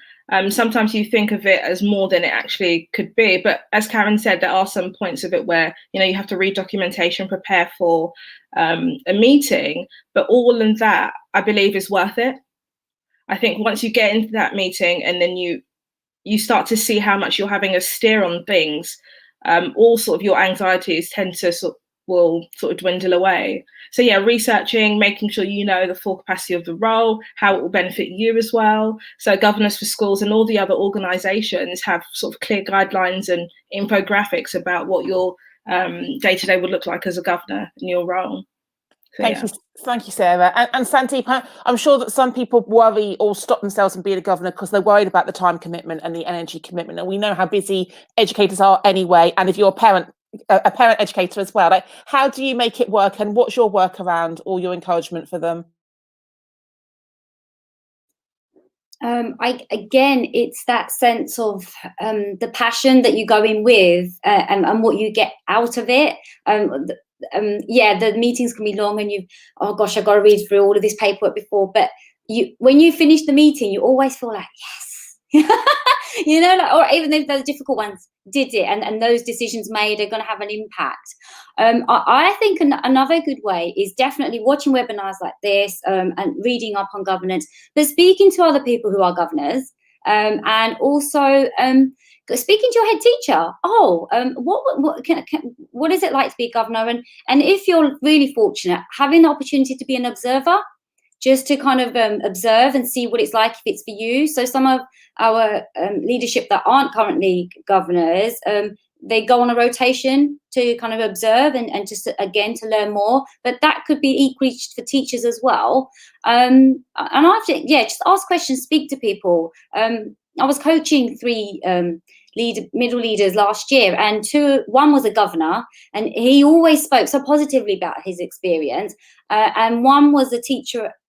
Sometimes you think of it as more than it actually could be, but as Karen said, there are some points of it where you have to read documentation, prepare for a meeting, but all of that I believe is worth it. I think once you get into that meeting and then you start to see how much you're having a steer on things, all sort of your anxieties tend to will dwindle away. So yeah, researching, making sure you know the full capacity of the role, how it will benefit you as well. So Governors for Schools and all the other organisations have sort of clear guidelines and infographics about what your day-to-day would look like as a governor in your role. So, Thank you, Sarah. And Sandeep, I'm sure that some people worry or stop themselves from being a governor because they're worried about the time commitment and the energy commitment. And we know how busy educators are anyway. And if you're a parent educator as well, how do you make it work, and what's your workaround or your encouragement for them? Again, it's that sense of the passion that you go in with and what you get out of it. Yeah, the meetings can be long and oh gosh, I've got to read through all of this paperwork before, but when you finish the meeting, you always feel like, yes, or even if those difficult ones, did it, and those decisions made are going to have an impact. I think another good way is definitely watching webinars like this, and reading up on governance, but speaking to other people who are governors, and also speaking to your head teacher. What is it like to be a governor? And if you're really fortunate, having the opportunity to be an observer, just to kind of observe and see what it's like if it's for you. So some of our leadership that aren't currently governors, they go on a rotation to kind of observe and just, again, to learn more. But that could be equally for teachers as well. And I think, just ask questions, speak to people. I was coaching 3 middle leaders last year, and one was a governor, and he always spoke so positively about his experience, and one was a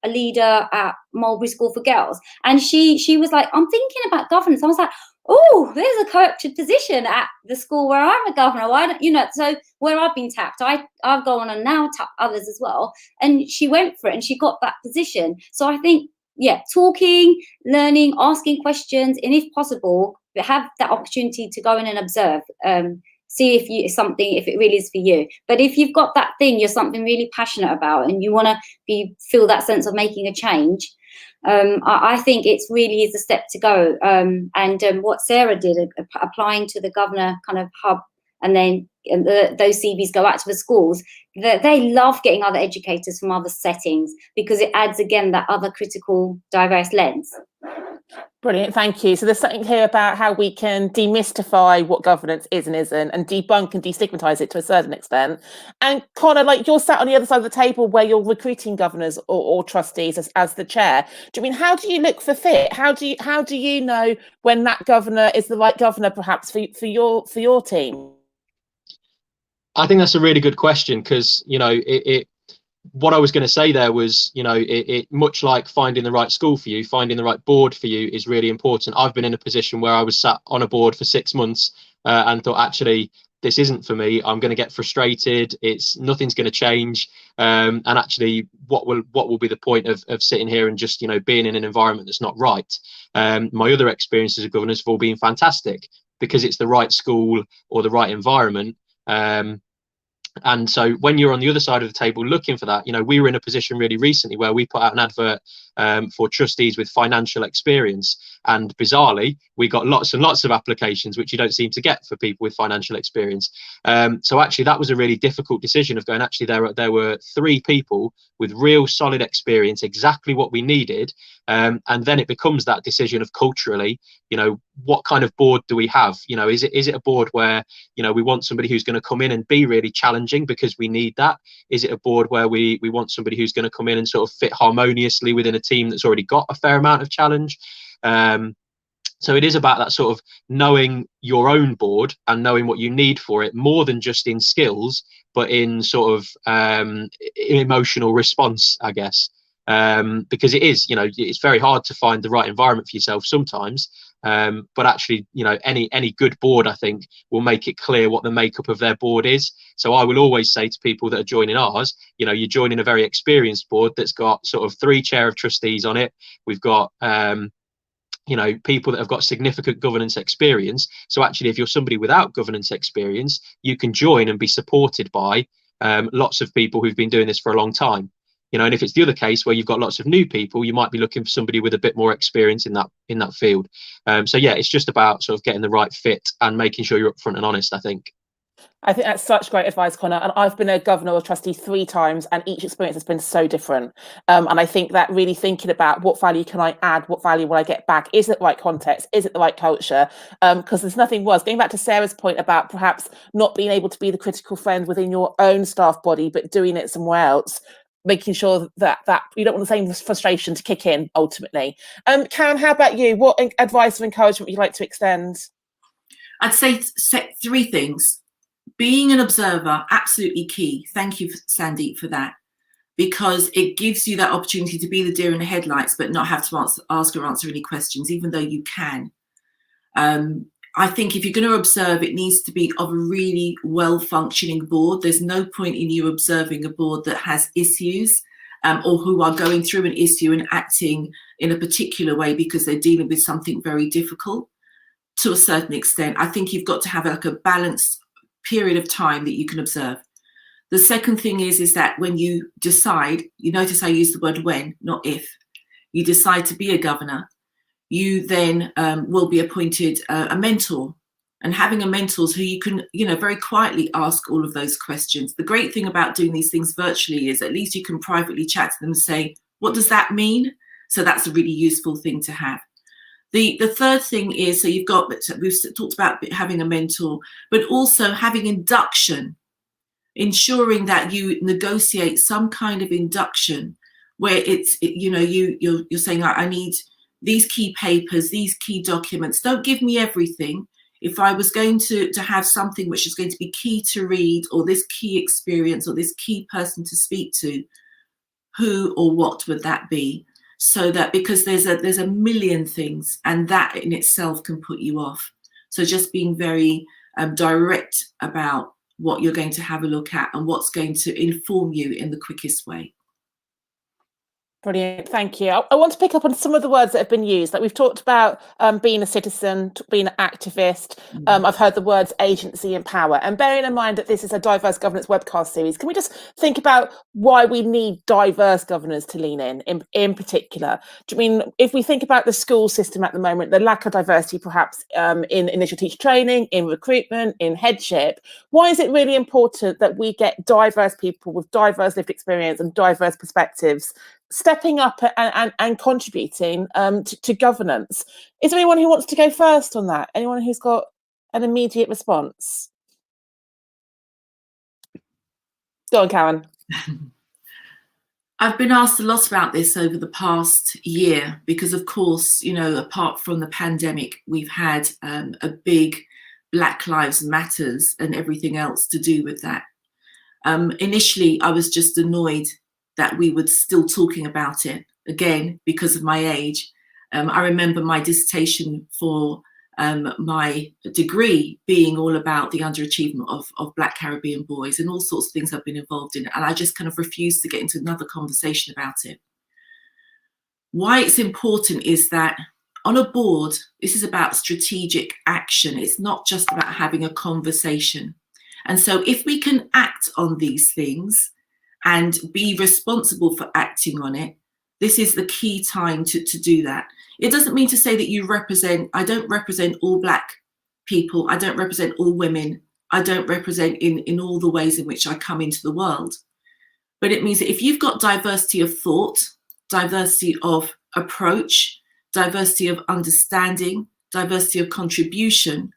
leader at Mulberry School for Girls, and she was like, I'm thinking about governance. I was like, oh, there's a coached position at the school where I'm a governor. Why don't so where I've been tapped, I've gone on and now tap others as well, and she went for it and she got that position. So I think, talking, learning, asking questions, and if possible, have that opportunity to go in and observe, see if it really is for you. But if you've got that thing, you're something really passionate about, and you want to feel that sense of making a change, I think it really is a step to go. And what Sarah did, applying to the governor kind of hub, and then those CVs go out to the schools, they love getting other educators from other settings, because it adds, again, that other critical, diverse lens. Brilliant, thank you. So there's something here about how we can demystify what governance is and isn't, and debunk and destigmatise it to a certain extent. And Connor, like, you're sat on the other side of the table where you're recruiting governors or trustees as the chair. How do you look for fit? How do you know when that governor is the right governor, perhaps for your team? I think that's a really good question, because what I was going to say there was, it much like finding the right school for you, finding the right board for you is really important. I've been in a position where I was sat on a board for 6 months and thought, actually, this isn't for me. I'm going to get frustrated. Nothing's going to change. And actually, what will be the point of sitting here and just, being in an environment that's not right? My other experiences of governors have all been fantastic, because it's the right school or the right environment. And so when you're on the other side of the table looking for that, we were in a position really recently where we put out an advert for trustees with financial experience, and bizarrely we got lots and lots of applications, which you don't seem to get for people with financial experience. So actually that was a really difficult decision of going, actually there were 3 people with real solid experience, exactly what we needed. And then it becomes that decision of, culturally, what kind of board do we have? Is it a board where we want somebody who's going to come in and be really challenging because we need that? Is it a board where we want somebody who's going to come in and sort of fit harmoniously within a team that's already got a fair amount of challenge? So it is about that sort of knowing your own board and knowing what you need for it, more than just in skills, but in sort of emotional response, I guess. Because it is, it's very hard to find the right environment for yourself sometimes. But actually, any good board, I think, will make it clear what the makeup of their board is. So I will always say to people that are joining ours, you're joining a very experienced board that's got sort of 3 chair of trustees on it. We've got people that have got significant governance experience. So actually, if you're somebody without governance experience, you can join and be supported by lots of people who've been doing this for a long time. And if it's the other case where you've got lots of new people, you might be looking for somebody with a bit more experience in that field. So yeah, it's just about sort of getting the right fit and making sure you're upfront and honest, I think. I think that's such great advice, Connor. And I've been a governor or trustee 3 times, and each experience has been so different. And I think that really thinking about what value can I add, what value will I get back? Is it the right context? Is it the right culture? Because there's nothing worse. Going back to Sarah's point about perhaps not being able to be the critical friend within your own staff body, but doing it somewhere else, making sure that you don't want the same frustration to kick in ultimately. Karen, how about you? What advice or encouragement would you like to extend? I'd say 3 things. Being an observer, absolutely key. Thank you, Sandeep, for that, because it gives you that opportunity to be the deer in the headlights, but not have to ask or answer any questions, even though you can. I think if you're going to observe, it needs to be of a really well-functioning board. There's no point in you observing a board that has issues or who are going through an issue and acting in a particular way because they're dealing with something very difficult. to a certain extent. I think you've got to have like a balanced period of time that you can observe. The second thing is that when you decide, you notice I use the word when, not if, you decide to be a governor, you then will be appointed a mentor. And having a mentor who you can, very quietly ask all of those questions. The great thing about doing these things virtually is at least you can privately chat to them and say, what does that mean? So that's a really useful thing to have. The third thing is, so we've talked about having a mentor, but also having induction, ensuring that you negotiate some kind of induction where you're saying, I need these key papers, these key documents. Don't give me everything. If I was going to have something which is going to be key to read, or this key experience, or this key person to speak to, who or what would that be? So that, because there's a million things, and that in itself can put you off. So just being very direct about what you're going to have a look at and what's going to inform you in the quickest way. Brilliant, thank you. I want to pick up on some of the words that have been used. Like we've talked about being a citizen, being an activist. I've heard the words agency and power. And bearing in mind that this is a diverse governance webcast series, can we just think about why we need diverse governors to lean in particular? Do you mean, if we think about the school system at the moment, the lack of diversity perhaps in initial teacher training, in recruitment, in headship, why is it really important that we get diverse people with diverse lived experience and diverse perspectives stepping up and contributing to governance? Is there anyone who wants to go first on that? Anyone who's got an immediate response? Go on, Karen. I've been asked a lot about this over the past year because, of course, apart from the pandemic, we've had a big Black Lives Matters and everything else to do with that. Initially, I was just annoyed that we were still talking about it, again, because of my age. I remember my dissertation for my degree being all about the underachievement of Black Caribbean boys and all sorts of things I've been involved in. And I just kind of refused to get into another conversation about it. Why it's important is that on a board, this is about strategic action. It's not just about having a conversation. And so if we can act on these things and be responsible for acting on it, this is the key time to do that. It doesn't mean to say that I don't represent all Black people. I don't represent all women. I don't represent in all the ways in which I come into the world. But it means that if you've got diversity of thought, diversity of approach, diversity of understanding, diversity of contribution,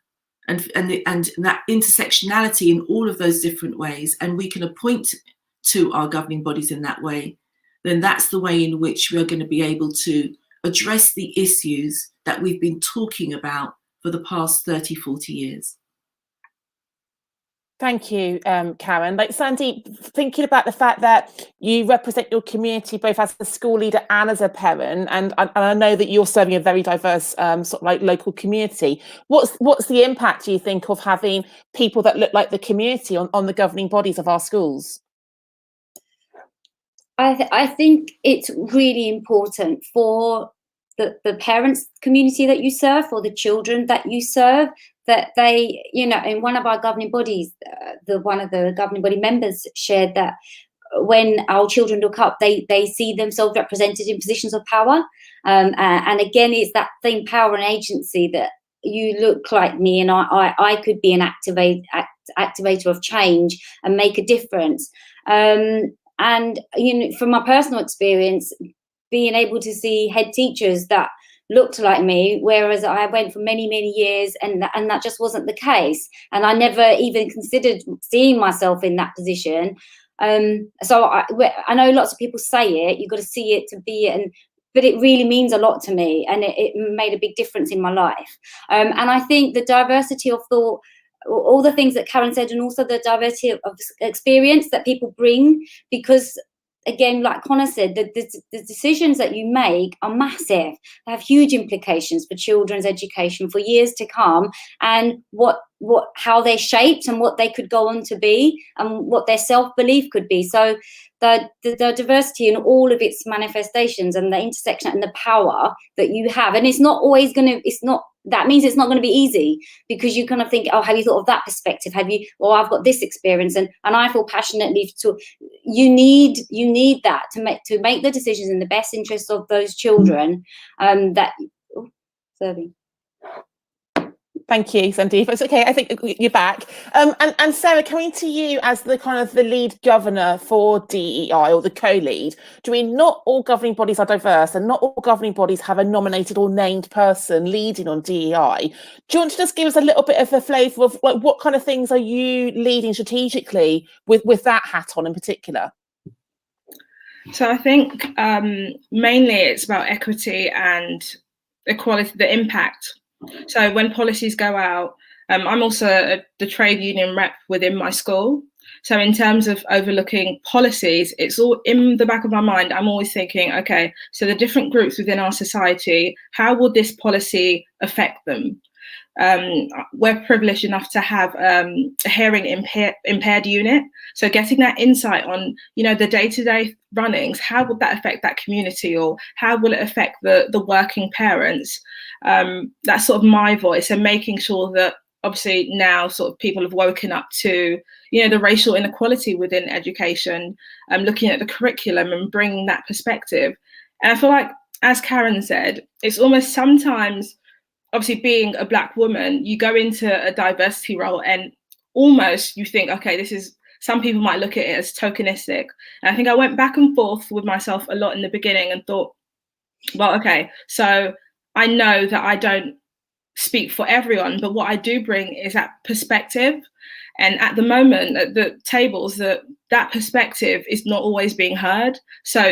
and that intersectionality in all of those different ways, and we can appoint to our governing bodies in that way, then that's the way in which we're going to be able to address the issues that we've been talking about for the past 30, 40 years. Thank you, Karen. Like Sandy, thinking about the fact that you represent your community both as a school leader and as a parent, and I know that you're serving a very diverse sort of like local community. What's the impact, do you think, of having people that look like the community on the governing bodies of our schools? I think it's really important for the parents community that you serve, for the children that you serve, that they, in one of our governing bodies, one of the governing body members shared that when our children look up, they see themselves represented in positions of power. And again, it's that same power and agency that you look like me and I could be an activator of change and make a difference. And from my personal experience, being able to see head teachers that looked like me, whereas I went for many, many years and that just wasn't the case. And I never even considered seeing myself in that position. So I know lots of people say it, you've got to see it to be it, but it really means a lot to me, and it made a big difference in my life. And I think the diversity of thought, all the things that Karen said, and also the diversity of experience that people bring, because again, like Connor said, the decisions that you make are massive. They have huge implications for children's education for years to come. And what how they're shaped and what they could go on to be and what their self-belief could be. So the diversity in all of its manifestations and the intersection and the power that you have, and it's not always going to, that means it's not going to be easy, because you kind of think, oh, have you thought of that perspective? Have you, well, I've got this experience, and I feel passionately to, you need that to make the decisions in the best interest of those children. Serving. Thank you, Sandeep. It's okay, I think you're back. And Sarah, coming to you as the kind of the lead governor for DEI, or the co-lead, not all governing bodies are diverse, and not all governing bodies have a nominated or named person leading on DEI. Do you want to just give us a little bit of a flavour of like what kind of things are you leading strategically with that hat on in particular? So I think mainly it's about equity and equality, the impact. So when policies go out, I'm also the trade union rep within my school. So in terms of overlooking policies, it's all in the back of my mind. I'm always thinking, okay, so the different groups within our society, how will this policy affect them? We're privileged enough to have a hearing impaired unit. So getting that insight on, the day-to-day runnings, how would that affect that community, or how will it affect the working parents? That's sort of my voice, and making sure that obviously now sort of people have woken up to, the racial inequality within education, looking at the curriculum and bringing that perspective. And I feel like, as Karen said, it's almost sometimes, obviously being a Black woman, you go into a diversity role and almost you think, okay, some people might look at it as tokenistic. And I think I went back and forth with myself a lot in the beginning and thought, well, okay, so I know that I don't speak for everyone, but what I do bring is that perspective. And at the moment, at the tables, that perspective is not always being heard. So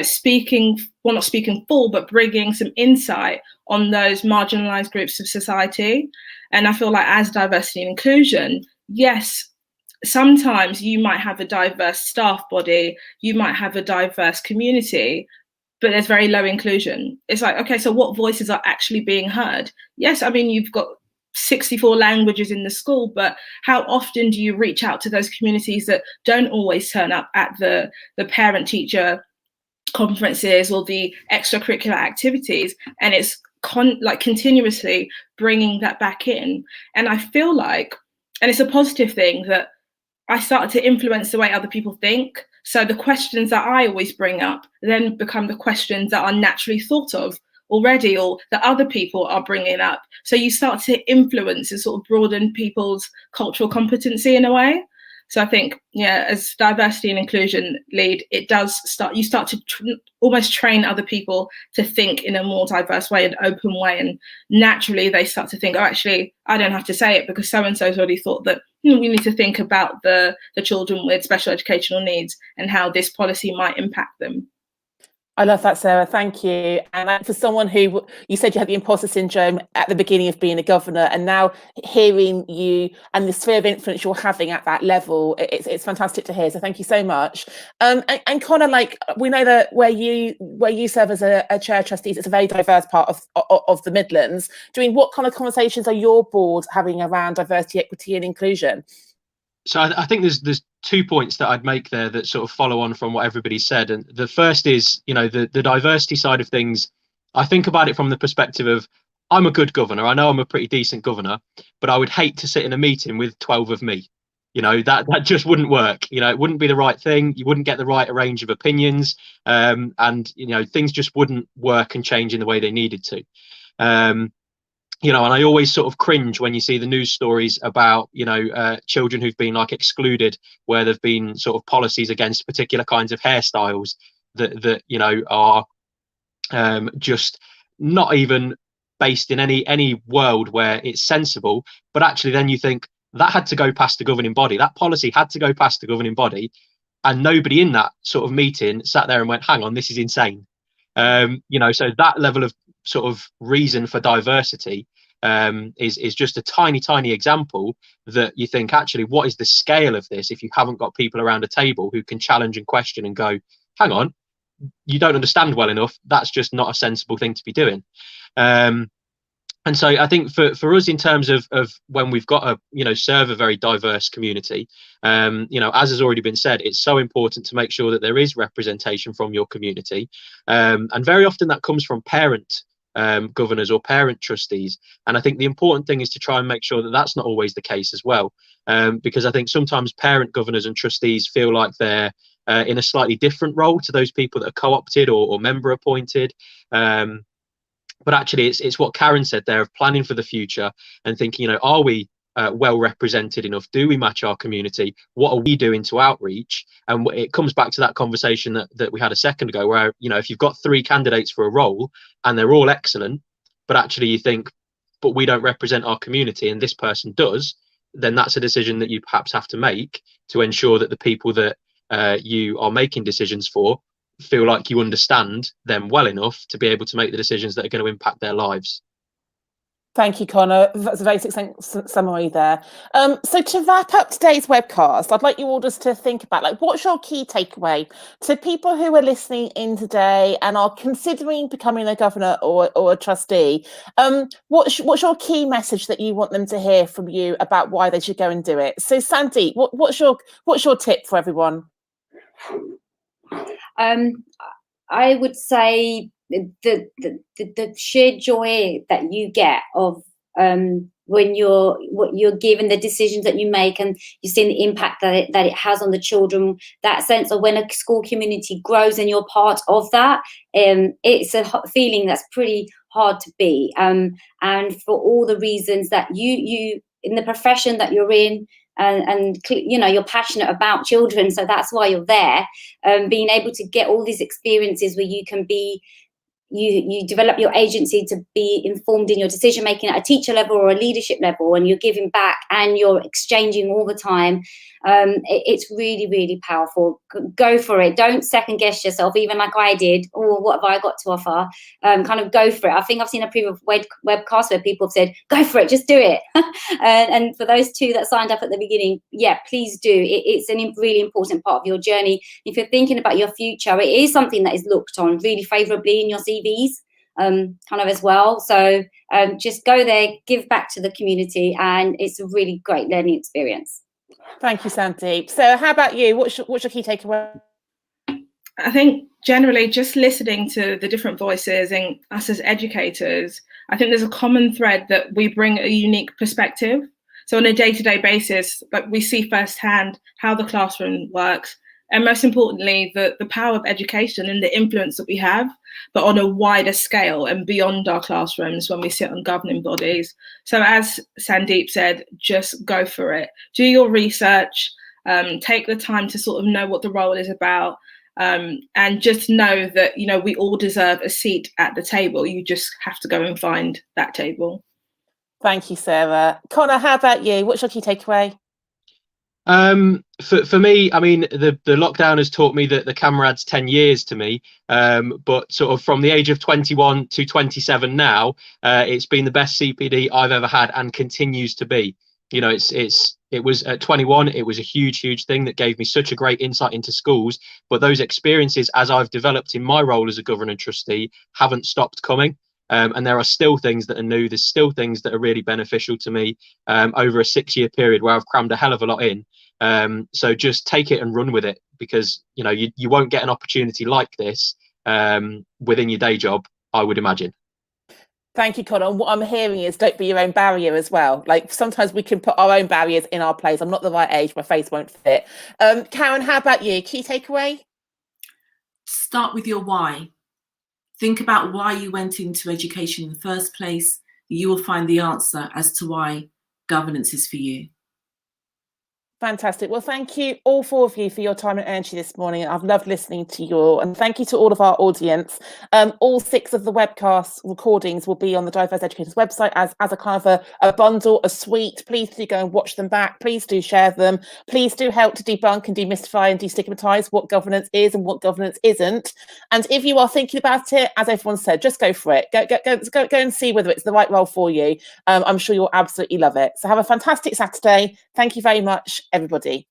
not speaking full, but bringing some insight on those marginalized groups of society. And I feel like as diversity and inclusion, yes, sometimes you might have a diverse staff body, you might have a diverse community, but there's very low inclusion. It's like, okay, so what voices are actually being heard? Yes, I mean, you've got 64 languages in the school, but how often do you reach out to those communities that don't always turn up at the parent-teacher conferences or the extracurricular activities? And it's continuously bringing that back in. And I feel like, and it's a positive thing, that I started to influence the way other people think. So the questions that I always bring up then become the questions that are naturally thought of already, or that other people are bringing up. So you start to influence and sort of broaden people's cultural competency in a way. So I think, as diversity and inclusion lead, you start to almost train other people to think in a more diverse way and open way. And naturally they start to think, oh, actually, I don't have to say it because so-and-so's already thought that we need to think about the children with special educational needs and how this policy might impact them. I love that, Sarah. Thank you. And for someone who, you said you had the imposter syndrome at the beginning of being a governor, and now hearing you and the sphere of influence you're having at that level, it's fantastic to hear. So thank you so much. And kind of like, we know that where you serve as a chair of trustees, it's a very diverse part of the Midlands. What kind of conversations are your board having around diversity, equity, and inclusion? So I think there's 2 points that I'd make there that sort of follow on from what everybody said. And the first is, the diversity side of things. I think about it from the perspective of, I'm a good governor. I know I'm a pretty decent governor, but I would hate to sit in a meeting with 12 of me. That just wouldn't work. It wouldn't be the right thing. You wouldn't get the right range of opinions. And things just wouldn't work and change in the way they needed to. And I always sort of cringe when you see the news stories about, children who've been excluded, where there've been sort of policies against particular kinds of hairstyles that are just not even based in any world where it's sensible. But actually then you think that had to go past the governing body. That policy had to go past the governing body. And nobody in that sort of meeting sat there and went, hang on, this is insane. So that level of sort of reason for diversity is just a tiny example that you think, actually, what is the scale of this if you haven't got people around a table who can challenge and question and go, hang on, you don't understand well enough. That's just not a sensible thing to be doing. And so I think for us, in terms of when we've got a serve a very diverse community, as has already been said, it's so important to make sure that there is representation from your community, and very often that comes from parent governors or parent trustees. And I think the important thing is to try and make sure that that's not always the case as well, because I think sometimes parent governors and trustees feel like they're in a slightly different role to those people that are co-opted or member appointed. But actually, it's what Karen said there, of planning for the future and thinking, are we well represented enough? Do we match our community? What are we doing to outreach? And it comes back to that conversation that we had a second ago, where, if you've got 3 candidates for a role and they're all excellent, but actually you think, but we don't represent our community and this person does, then that's a decision that you perhaps have to make to ensure that the people that you are making decisions for feel like you understand them well enough to be able to make the decisions that are going to impact their lives. Thank you, Connor. That's a very succinct summary there. So to wrap up today's webcast, I'd like you all just to think about, what's your key takeaway to people who are listening in today and are considering becoming a governor or a trustee? What's your key message that you want them to hear from you about why they should go and do it? So Sandeep, what's your tip for everyone? I would say the sheer joy that you get of when you're given the decisions that you make and you're seeing the impact that it has on the children, that sense of when a school community grows and you're part of that, it's a feeling that's pretty hard to beat. And for all the reasons that you in the profession that you're in, and you're passionate about children, so that's why you're there. Being able to get all these experiences where you can be, you develop your agency to be informed in your decision making at a teacher level or a leadership level, and you're giving back and you're exchanging all the time. It's really, really powerful. Go for it. Don't second guess yourself, even like I did. Oh, what have I got to offer? Kind of go for it. I think I've seen a previous webcast where people have said, go for it, just do it. And for those 2 that signed up at the beginning, yeah, please do. It's a really important part of your journey. If you're thinking about your future, it is something that is looked on really favourably in your CVs, kind of as well. So just go there, give back to the community, and it's a really great learning experience. Thank you, Sandeep. So how about you? What's your key takeaway? I think generally just listening to the different voices and us as educators, I think there's a common thread that we bring a unique perspective. So on a day-to-day basis, we see firsthand how the classroom works, and most importantly, the power of education and the influence that we have, but on a wider scale and beyond our classrooms when we sit on governing bodies. So as Sandeep said, just go for it. Do your research, take the time to sort of know what the role is about, and just know that, we all deserve a seat at the table. You just have to go and find that table. Thank you, Sarah. Connor, how about you? What's your key takeaway? For me, I mean, the lockdown has taught me that the camera adds 10 years to me, but sort of from the age of 21 to 27 now, it's been the best CPD I've ever had and continues to be. It was at 21, it was a huge thing that gave me such a great insight into schools, but those experiences as I've developed in my role as a governor trustee haven't stopped coming. And there are still things that are new. There's still things that are really beneficial to me over a 6-year period where I've crammed a hell of a lot in. So just take it and run with it, because you won't get an opportunity like this within your day job, I would imagine. Thank you, Connor. What I'm hearing is don't be your own barrier as well. Sometimes we can put our own barriers in our place. I'm not the right age, my face won't fit. Karen, how about you? Key takeaway? Start with your why. Think about why you went into education in the first place. You will find the answer as to why governance is for you. Fantastic. Well, thank you all 4 of you for your time and energy this morning. I've loved listening to you all, and thank you to all of our audience. All 6 of the webcast recordings will be on the Diverse Educators website as a kind of a bundle, a suite. Please do go and watch them back. Please do share them. Please do help to debunk and demystify and destigmatize what governance is and what governance isn't. And if you are thinking about it, as everyone said, just go for it. Go and see whether it's the right role for you. I'm sure you'll absolutely love it. So have a fantastic Saturday. Thank you very much, everybody.